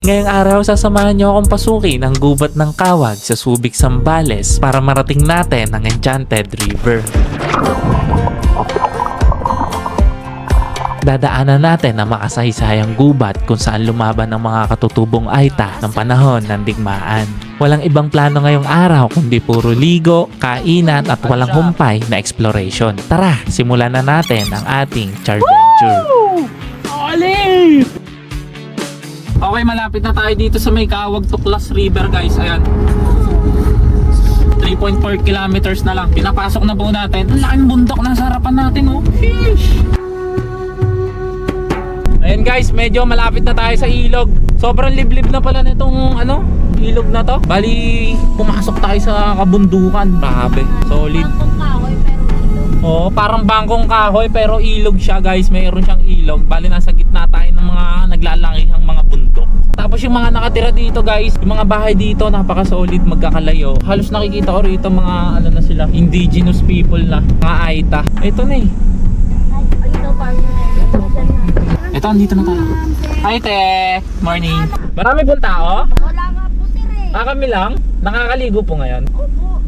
Ngayong araw, sasamahan niyo akong pasukin ang gubat ng Kawag sa Subic, Zambales para marating natin ang Enchanted River. Dadaanan natin ang makasaysayang gubat kung saan lumaban ang mga katutubong Aita ng panahon ng digmaan. Walang ibang plano ngayong araw kundi puro ligo, kainan at walang humpay na exploration. Tara, simulan na natin ang ating Charventure. Ali! Okay, malapit na tayo dito sa may Kawag Tuklas River, guys. Ayan. 3.4 kilometers na lang. Pinapasok na po natin. Ang laking bundok na sa harapan natin, oh. Sheesh! Ayan guys, medyo malapit na tayo sa ilog. Sobrang liblib na pala nitong ilog na to. Bali, pumasok tayo sa kabundukan. Grabe, solid. Oo, parang bangkong kahoy pero ilog siya, guys. Mayroon siyang ilog. Bali, nasa gitna tayo ng mga naglalangihang mga bundok. Tapos yung mga nakatira dito, guys, yung mga bahay dito napaka-solid, magkakalayo. Halos nakikita ko rito mga na sila, indigenous people na, mga Aita. Ito na eh. Ito, andito na tayo. Hi, te. Morning. Marami pong tao? Wala nga po sir eh. Kami lang. Nakakaligo po ngayon. Opo.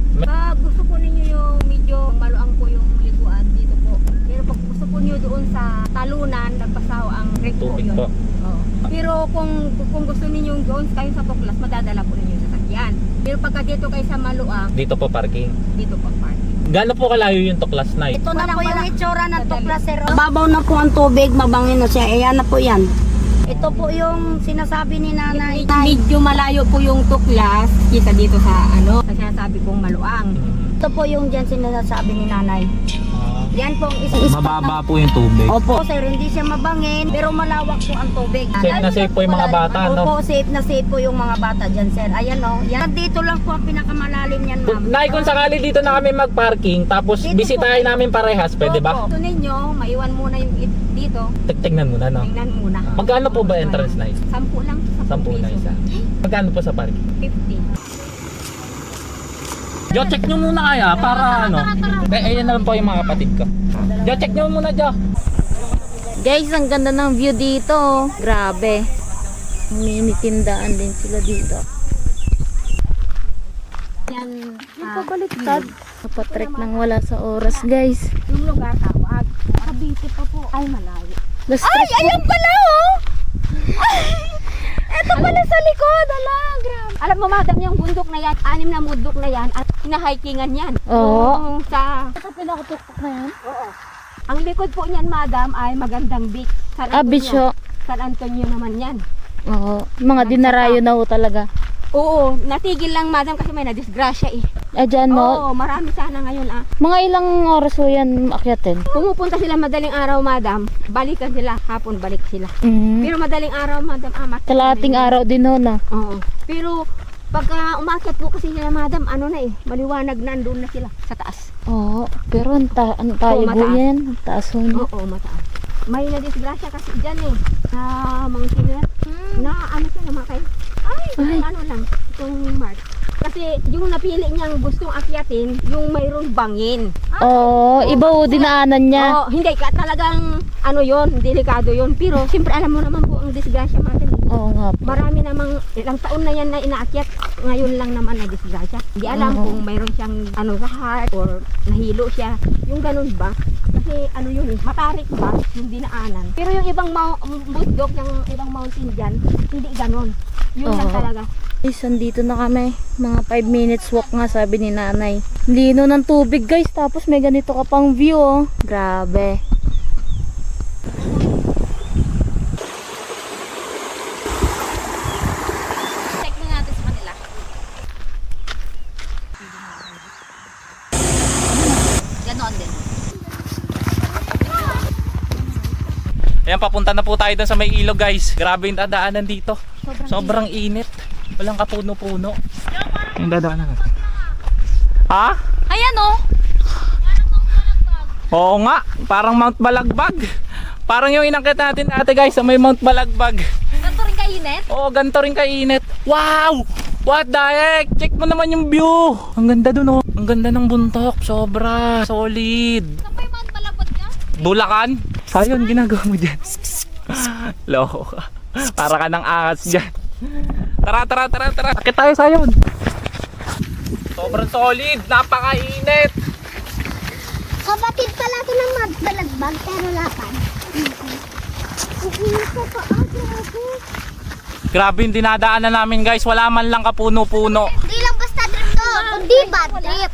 Gusto po ninyo yung medyo maluang po yung liguan dito po. Pero pag gusto po niyo doon sa talunan, nagpasaw ang creek po Tubig yun. po. Oo. Pero kung gusto ninyo doon kayo sa Tuklas, madadala po ninyo sa sakyan. Pero pagka dito kayo sa Maluang, Dito po parking. dito po parking. Gaano po kalayo yung Tuklas na Ito na po yung itsura ng Tuklas sir. Babaw na po ang tubig, mabangin na siya. Ayan na po yan. Ito po yung sinasabi ni nanay. Medyo malayo po yung Tuklas kisa dito sa sa sinasabi kong Maluang. Ito po yung dyan sinasabi ni nanay. Yan po ang isang Mababa po yung tubig. Opo. sir, hindi siya mabangin, pero malawak po ang tubig. Safe na safe po yung mga bata, no? Opo, safe na safe po yung mga bata dyan, sir. Ayan o. Yan. Dito lang po ang pinakamalalim yan, ma'am. Nay, kung sakali dito na kami mag-parking, tapos Dito bisitahin namin parehas, pwede ba? Gusto ninyo, maiwan muna yung dito. Tignan muna, no? Tingnan muna. Magkano po ba entrance na isa? 10 lang. 10 na isa. Magkano po sa parking? 50. Jo, check nyo muna kaya para ayan na lang po yung mga kapatid ko. Jo, check nyo muna, Jo. Guys, ang ganda ng view dito. Grabe. May tindaan din sila dito. Yan. Pabaliktad. Napatrek nang wala sa oras, guys. Yung lugar, Kawag. Cavite pa po. Ay, malayo. Ay, Ayan pala, oh! Ito pala sa likod, ala, grabe. Alam mo, madam, yung bundok na yan, 6 na bundok na yan, at hinahikingan yan. Oo. Yung sa... Ito pinakatuktok na yan? Oo. Ang likod po niyan, madam, ay magandang beach. San Antonio. Bisyo. San Antonio naman yan. Oo. Mga dinarayo na ho talaga. Oo, natigil lang, madam, kasi may nadisgrasya eh. Dyan mo. Oo, marami sana ngayon ah. Mga ilang oras ho yan akyatin? Pumupunta sila madaling araw, madam, balikan sila, hapon balik sila. Pero madaling araw, madam, amat. Kalating araw din ho na. Oo. Pero pagka umakyat po kasi sila, madam, maliwanag na, andun na sila sa taas. Oo. Pero ang tayo Oo, po mataas. yan. Ang taas ho na. Oo, mataas. May nadisgrasya kasi dyan eh, sa mountainer, na siya namakay. Ay. Lang, itong mark. Kasi yung napili niyang gustong akyatin, yung mayroon bangin. Oo. Iba ho dinaanan niya. Oo, hindi ka talagang yon, delikado yon. Pero siyempre alam mo naman po ang disgrasya natin. Oo nga po. Marami namang ilang taon na yan na inaakyat, ngayon lang naman na disgrasya. Hindi alam Oo. kung mayroon siyang sa heart or nahilo siya. Yung ganun ba? Kasi yun eh, matarik ba yung dinaanan. Pero yung ibang bundok, yung ibang mountain dyan, hindi ganun. Yun lang Oo. talaga. Guys, andito na kami. Mga 5 minutes walk nga sabi ni nanay. Lino ng tubig guys. Tapos may ganito ka pang view oh. Grabe. Check mo natin sa kanila. Ganon din. Ayan, papunta na po tayo dun sa may ilog, guys. Grabe yung dadaanan dito. Sobrang init. Walang kapuno-puno. Yung dadaanan natin. Ha? Ayan oh. Oo nga, parang Mount Balagbag. Parang yung inakit natin dati, guys, sa may Mount Balagbag. Ganito rin kainit? Oo, ganito rin kainit. Wow! What the heck? Check mo naman yung view. Ang ganda dun, oh. Ang ganda ng buntok. Sobra. Solid. Saan pa yung mga palabot ka? Bulacan? Sayon, ginagawa mo dyan. Loko ka. Para ka ng angas dyan. Tara. Akit tayo sayon. Sobrang solid, napakainit. Kapatid pala ito ng magbalagbag pero lapad. Ang init ko pa ako. Grabe yung dinadaanan namin guys, wala man lang kapuno-puno. Hindi lang basta trip to, kundi bad trip.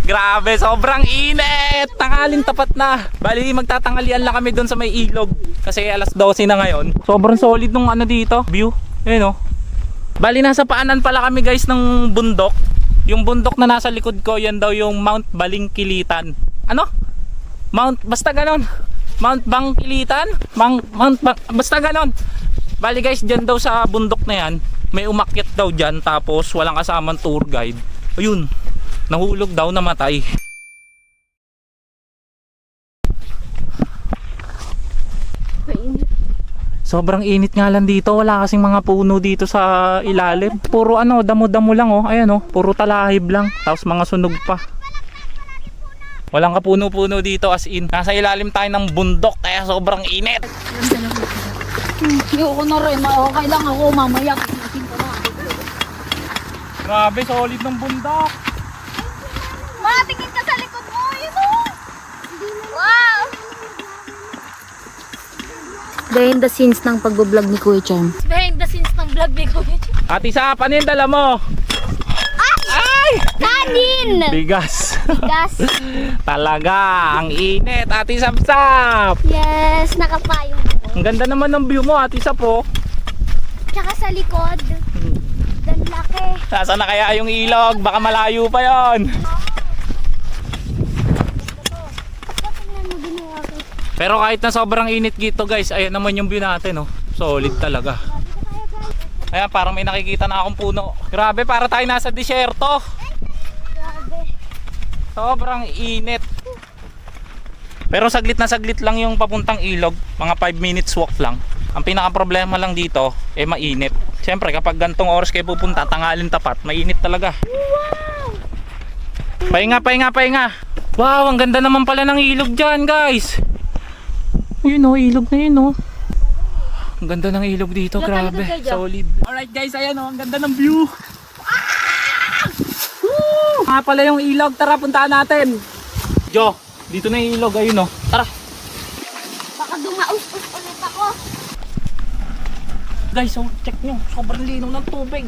Grabe, sobrang init. Tangaling tapat na. Bali, magtatangalian lang kami doon sa may ilog. Kasi alas 12 na ngayon. Sobrang solid nung ano dito, view. Ayun oh. Bali, nasa paanan pala kami guys ng bundok. Yung bundok na nasa likod ko, yan daw yung Mount Balingkilitan. Ano? Basta ganon. Mount Bangkilitan? Basta ganon. Bali guys, dyan daw sa bundok na yan, may umakyat daw dyan tapos walang kasamang tour guide. Ayun, nahulog daw, namatay. Sobrang init nga lang dito, wala kasing mga puno dito sa ilalim. Puro ano, damo-damo lang oh, ayan oh, puro talahib lang, tapos mga sunog pa. Walang kapuno-puno dito as in. Nasa ilalim tayo ng bundok kaya sobrang init. Ayoko na rin. Okay lang ako mamaya. Grabe, solid ng bundok. Matingin ka sa likod mo, yun o. Wow! Behind the scenes ng pag-vlog ni Kuya Charm. Behind the scenes ng vlog ni Kuya Charm. Ate Sap, ano yung dala mo? Ay! Kanin! Bigas. Gas. Talaga, ang init. Ate Sap-Sap. Yes, nakapayong ko. Ang ganda naman ng view mo, Ate Sap oh. Tsaka sa likod. Dan laki. Nasaan na kaya yung ilog? Baka malayo pa yon. Pero kahit na sobrang init dito guys, ayan naman yung view natin oh. Solid talaga. Ayan, parang may nakikita na akong puno. Grabe, para tayo nasa disyerto. Sobrang init. Pero saglit na saglit lang yung papuntang ilog. Mga 5 minutes walk lang. Ang pinaka problema lang dito, mainit. Siyempre kapag gantong oras kayo pupunta, tangalin tapat, mainit talaga. Pahinga. Wow, ang ganda naman pala ng ilog dyan guys. Yun oh, ilog na yun oh. Ang ganda ng ilog dito, grabe. Solid. Alright guys, ayan oh, ang ganda ng view. Nga pala yung ilog, tara puntahan natin. Jo, dito na yung ilog, ayun oh. Tara. Baka dumaus-us ulit ako. Guys, oh, check nyo, sobrang linaw ng tubig.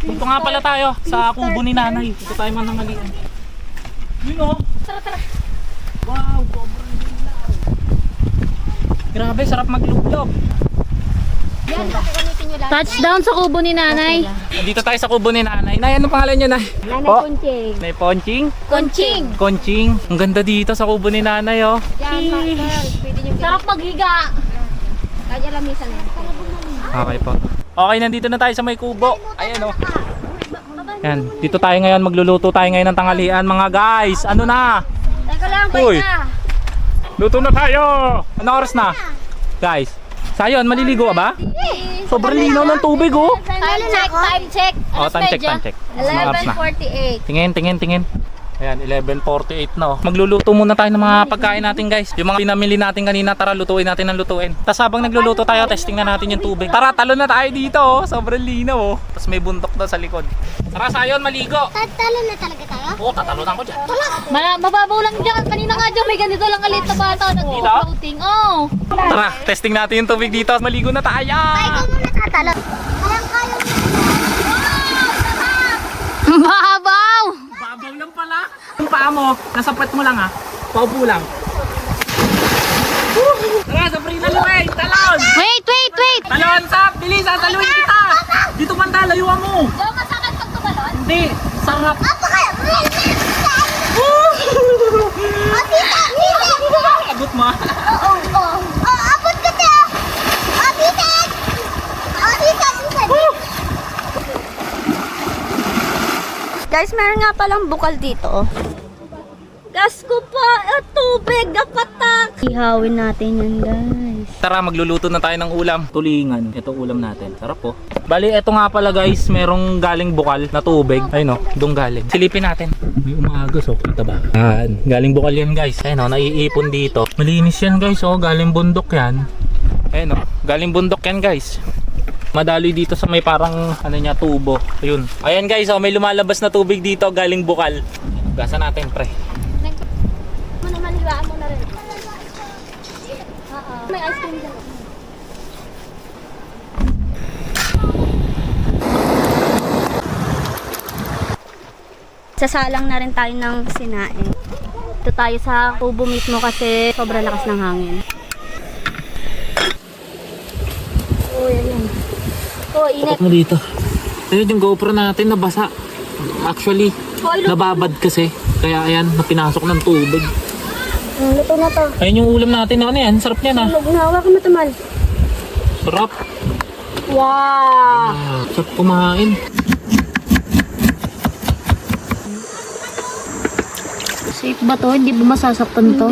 Dito nga pala tayo sa kubo ni nanay. Dito tayo manangalian. Yun oh. Tara. Wow, sobrang linaw. Grabe, sarap maglublob. Yan, kasi gamitin nyo lang. Touchdown sa kubo ni nanay. Dito tayo sa kubo ni nanay. Nay, anong pangalan niya, Nay? Nanay Po? Kunching. Nay Ponching? Kunching. Konching. Ang ganda dito sa kubo ni nanay, oh. Yan, pwede nyo Sarap maghiga. Kaya lamisan na yan. Okay po. Okay, nandito na tayo sa may kubo. Ayan, oh. Yan, dito tayo ngayon. Magluluto tayo ngayon ng tanghalian, mga guys. Ano na? Teka lang, Uy. pahinga. Luto na tayo! Anong oras na? Guys, sayon, maliligo ka ba? Sobrang linaw ng tubig, oh. Time check. Oh, time check. Anong oras na? 11:48. Tingin. Ayan, 11:48 na oh. Magluluto muna tayo ng mga pagkain natin guys. Yung mga pinamili natin kanina, tara lutuin natin ng lutuin. Tapos habang nagluluto tayo, testing na natin yung tubig. Tara, talon na tayo dito oh. Sobrang linaw oh. Tapos may bundok daw sa likod. Tara, sayon, maligo. Tatalo na talaga tayo? Oo, tatalunan ko dyan. Mababaw lang dyan. Kanina nga dyan, may ganito lang kalit na bata. Nag-floating. Oh. Tara, testing natin yung tubig dito. Maligo na tayo. Ikaw muna tatalo. Kaya. Mababaw. Babaw lang pala. Yung paa mo, nasa puwet mo lang ha. Paupo lang. Tara, Sabrina Luay, talon! Wait. Talon, Sap! Bilis, taluin kita! Dito banda, layuan mo! Daw masakit pag tumalon? Hindi, sarap! Apa kayo? Abot mo. Oo. Abot ka tayo. Bitin! Guys, meron nga palang bukal dito. Gas ko pa! Tubig! Kapatak! Ihawin natin yan, guys. Tara, magluluto na tayo ng ulam. Tulingan. Ito ulam natin. Sarap po. Bali, ito nga pala guys, merong galing bukal na tubig. Ayun o, doon galing. Silipin natin. May umagos o, kita ba? Galing bukal yan guys. Ayun o, naiipon dito. Malinis yan guys o, galing bundok yan. Ayan o, galing bundok yan guys. Madaloy dito sa may parang ano niya, tubo. Ayun. Ayan guys, oh, may lumalabas na tubig dito galing bukal. Gasan natin pre. Maniwaan mo na rin. May ice cream dyan. Sasalang na rin tayo ng sinain. Ito tayo sa kubo mismo kasi sobrang lakas ng hangin. Oh, yan. Oh, init. Takot mo dito. Ayun yung GoPro natin nabasa. Actually, nababad kasi. Kaya ayan, napinasok ng tubig. Luto na to. Ayun yung ulam natin na ano yan. Sarap niya na. Huwag na, hawakan mo tamal. Sarap. Wow! Sarap kumain. Safe ba to? Hindi ba masasaktan to?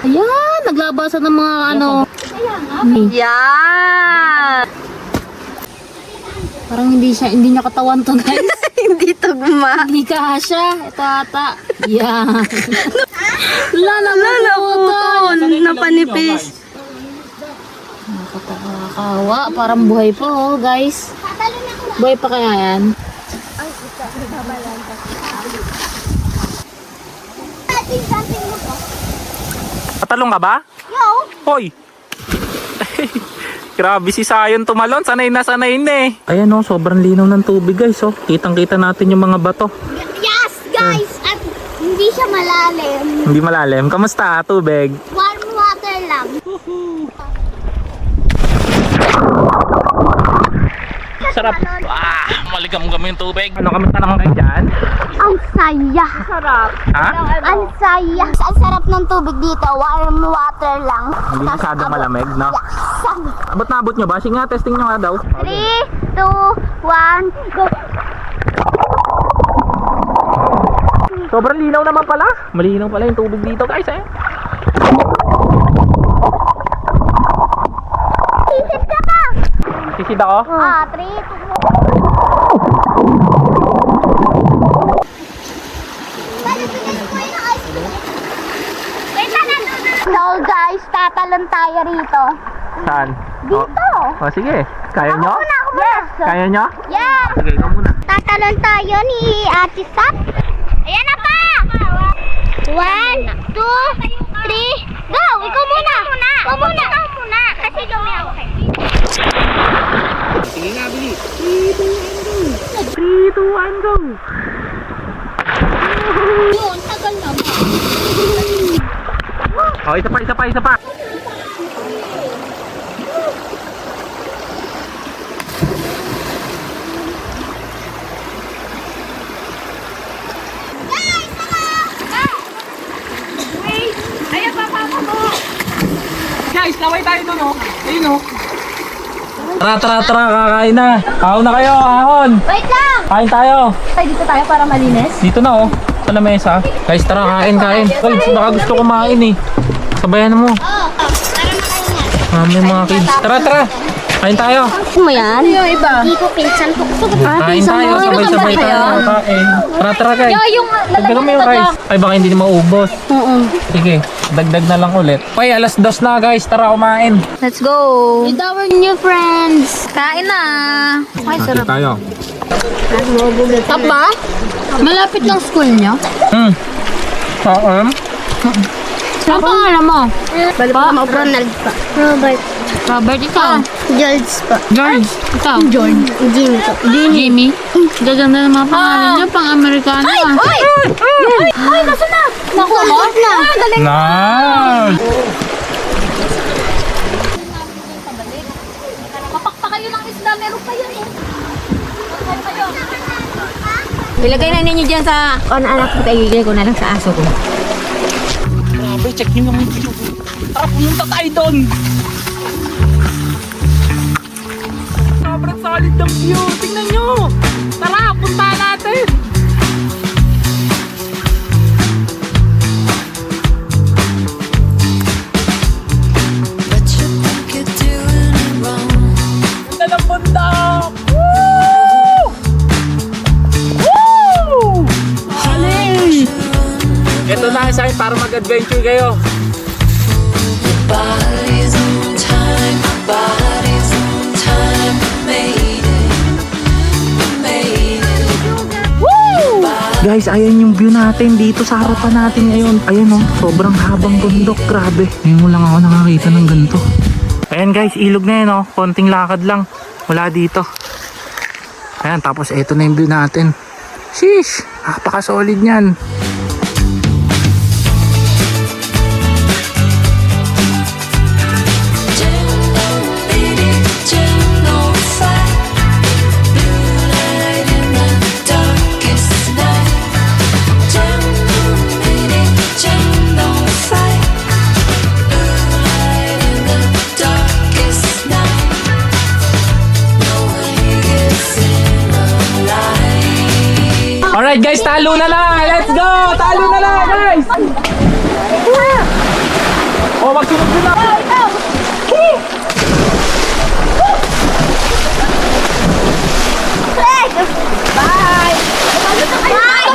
Ayan, naglabasan ng mga ano. Yan! Parang hindi niya katawan to guys. Hindi to guma. Hindi kasha. Ito ata. Yan. Lalaputol. Napanipis. Nakakakawa. Parang buhay pa oh guys. Buhay pa kaya yan? Patalong ka ba? Yo! Hoy! Grabe si Sayon tumalon. Sanay na eh. Ayan oh, sobrang linaw ng tubig guys oh. Kitang-kita natin yung mga bato. Yes, guys! At hindi siya malalim. Hindi malalim. Kamusta tubig? Warm water lang. Sarap. Maligam kami yung tubig. Ano, kamusta naman kayo dyan? Ang saya. Sarap. Ha? Ang saya. Ang sarap ng tubig dito. Warm water lang. Hindi masyadong malamig, no? Abot na abot nyo ba? Sige nga, testing nyo nga daw. 3, 2, 1, go! Sobrang linaw naman pala. Malinaw pala yung tubig dito guys eh. Isip ka pa! Sisid ako? 3, 2, 1. So guys, tatalon tayo rito. Saan? Dito! O sige. Kaya nyo? Ako muna! Yes! Kaya nyo? Yes! Sige, ikaw muna. Tatalon tayo ni Ate Sap. Ayan na pa! 1, 2, 3, go! Ikaw muna! Ikaw muna! Kasi lumi ako kayo. Sige nga, Bili. 3, 2, 1, go! Yun, tagal naman. O, isa pa. Guys, laway tayo doon oh. Ayun oh. Tara, kakain na. Ahon na kayo, ahon. Wait lang! Kain tayo. Ay, dito tayo para malinis. Dito na oh. Sa lamesa. Guys, tara, kain. Guys, baka gusto kumain eh. Sabayan mo. Tara na kayo na. May mga kids. Tara. Kain tayo. Gusto mo yan? Yung iba. Hindi ko pinsan ko. Kain tayo. Sabay-sabay tayo. Kain. Tara, guys. Yung Dagdagan mo yung rice. Ay, baka hindi na maubos. Oo. Sige, dagdag na lang ulit. Ay, 2:00 na guys. Tara, kumain. Let's go. With our new friends. Kain na. Ay, sarap. Tayo. Apa? Malapit lang school niyo? Saan? Ano pangalan mo? Balik pa mo, Ronald pa. Robert. Robert, ikaw? George pa. George, ikaw? Jimmy pa. Jimmy? Gaganda ng mga pangalan niyo, pang-Amerikano ah. Ay! Ay, nasa na? Nakuha mo? Na. Galing. Nice! Kapakpa kayo ng isda, meron pa yan eh. Ilagay na ninyo dyan sa... anak ko, ilagay ko na lang sa aso ko. Grabe, check nyo yung video. Tara, pumunta tayo doon. Sobrang solid ng view. Tingnan nyo. Tara, punta natin. Punta ng bundok. Woo! Woo! Haling! Ito na sa akin para mag-adventure kayo. Bodies on time. Guys, ayan yung view natin dito sa harapan natin ngayon. Ayan oh, sobrang habang bundok. Grabe. Ngayon mo lang ako nakakita ng ganito. Ayan guys, ilog na yun oh. Konting lakad lang. Mula dito. Ayan, tapos eto na yung view natin. Sheesh! Napaka-solid niyan. Alright guys, talo na na! Let's go! Talo na na guys! Oh, magsunod na! Bye!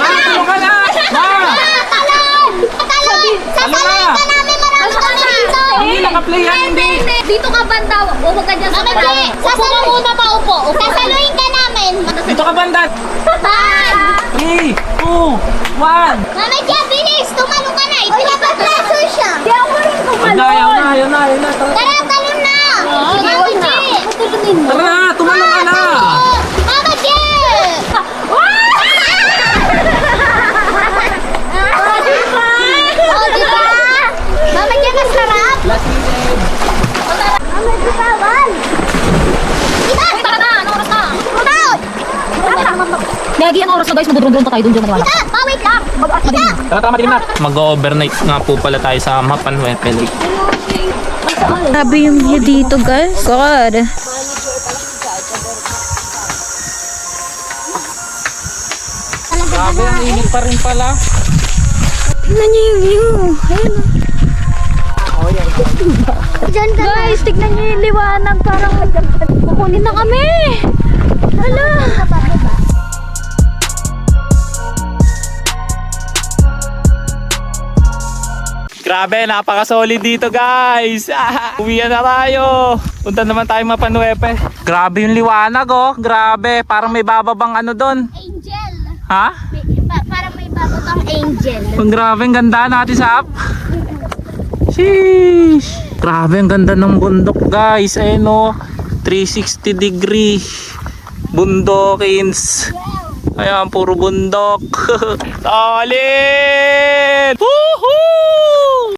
Tulong ka na! Ma! Talon! Sasalin ka namin, marami kami dito! Hindi, naka-play yan, hindi! Dito ka banda, huwag ka dyan sa banda. Sasalin muna pa, upo. Sasaluhin ka namin. Dito ka banda! Bye! 3, 2, 1! Mama Tia, bilis! Tumalong ka na! Pinapaglaso siya! Di ako rin Ayun na! Tara, talon na! Mama Tia! Tara, tumalong ka na! Mama Tia! Oh, diba? Mama Tia, masarap! Mama Tia, bawal! Diba? Tara na! Anong oras na? Out! Gagi, ang oras na guys, magdurong-durong pa tayo dun dyan maniwala. Diba? Wait lang! Tara, madilim na! Mag-overnight nga po pala tayo sa Mapanhuepe Lake. Grabe yung view dito guys. God. Grabe, ang init pa rin pala. Tignan niyo yung view. Ayun. Diyan ka na. Guys, tignan niyo yung liwanag. Parang kukunin na kami. Hala. Grabe, napaka-solid dito guys. Uwian na tayo. Punta naman tayo Mapanhuepe. Grabe yung liwanag oh. Grabe, parang may bababang ano doon. Angel. Ha? Parang may bababang angel. Ang grabe, ang ganda natin sa app. Sheesh. Grabe, ang ganda ng bundok guys. Ayun oh. 360 degree. Bundokins. Ayan, puro bundok. Solid! Woohoo!